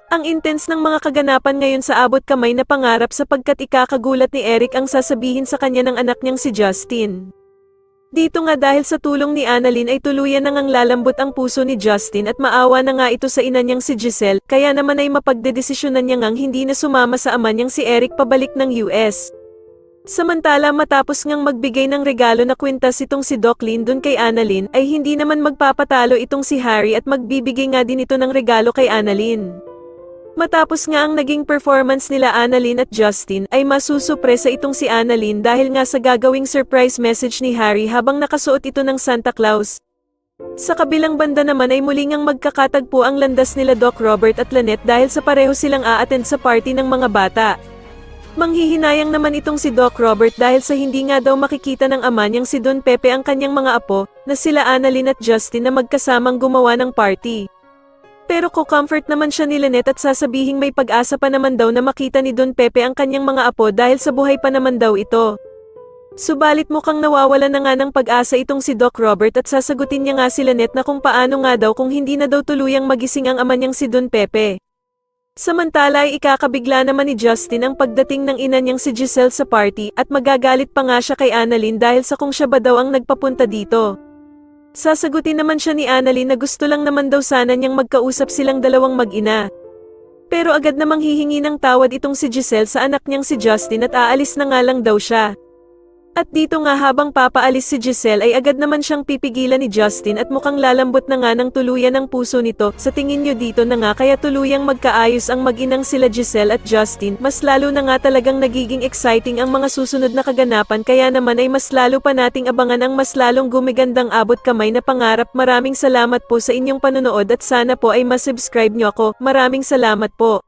Ang intense ng mga kaganapan ngayon sa abot kamay na pangarap sapagkat ikakagulat ni Eric ang sasabihin sa kanya ng anak niyang si Justin. Dito nga dahil sa tulong ni Annalyn ay tuluyan na ngang lalambot ang puso ni Justin at maawa na nga ito sa ina niyang si Giselle, kaya naman ay mapagdedesisyonan niya ngang hindi na sumama sa ama niyang si Eric pabalik ng US. Samantala matapos ngang magbigay ng regalo na kwintas itong si Doc Lyndon kay Annalyn, ay hindi naman magpapatalo itong si Harry at magbibigay nga din ito ng regalo kay Annalyn. Matapos nga ang naging performance nila Annalyn at Justin, ay masusupresa itong si Annalyn dahil nga sa gagawing surprise message ni Harry habang nakasuot ito ng Santa Claus. Sa kabilang banda naman ay muli ngang magkakatagpo ang landas nila Doc Robert at Lynette dahil sa pareho silang a-attend sa party ng mga bata. Manghihinayang naman itong si Doc Robert dahil sa hindi nga daw makikita ng ama niyang si Don Pepe ang kanyang mga apo, na sila Annalyn at Justin na magkasamang gumawa ng party. Pero ko-comfort naman siya ni Lynette at sasabihing may pag-asa pa naman daw na makita ni Don Pepe ang kanyang mga apo dahil sa buhay pa naman daw ito. Subalit mukhang nawawala na nga ng pag-asa itong si Doc Robert at sasagutin niya nga si Lynette na kung paano nga daw kung hindi na daw tuluyang magising ang ama niyang si Don Pepe. Samantala ay ikakabigla naman ni Justin ang pagdating ng ina niyang si Giselle sa party at magagalit pa nga siya kay Annalyn dahil sa kung siya ba daw ang nagpapunta dito. Sasagutin naman siya ni Annalyn na gusto lang naman daw sana niyang magkausap silang dalawang mag-ina. Pero agad namang hihingi ng tawad itong si Giselle sa anak niyang si Justin at aalis na nga lang daw siya. At dito nga habang papaalis si Giselle ay agad naman siyang pipigilan ni Justin at mukhang lalambot na nga ng tuluyan ang puso nito. Sa tingin niyo dito na nga kaya tuluyang magkaayos ang mag-inang sila Giselle at Justin, mas lalo na nga talagang nagiging exciting ang mga susunod na kaganapan kaya naman ay mas lalo pa nating abangan ang mas lalong gumigandang abot kamay na pangarap. Maraming salamat po sa inyong panonood at sana po ay masubscribe niyo ako. Maraming salamat po.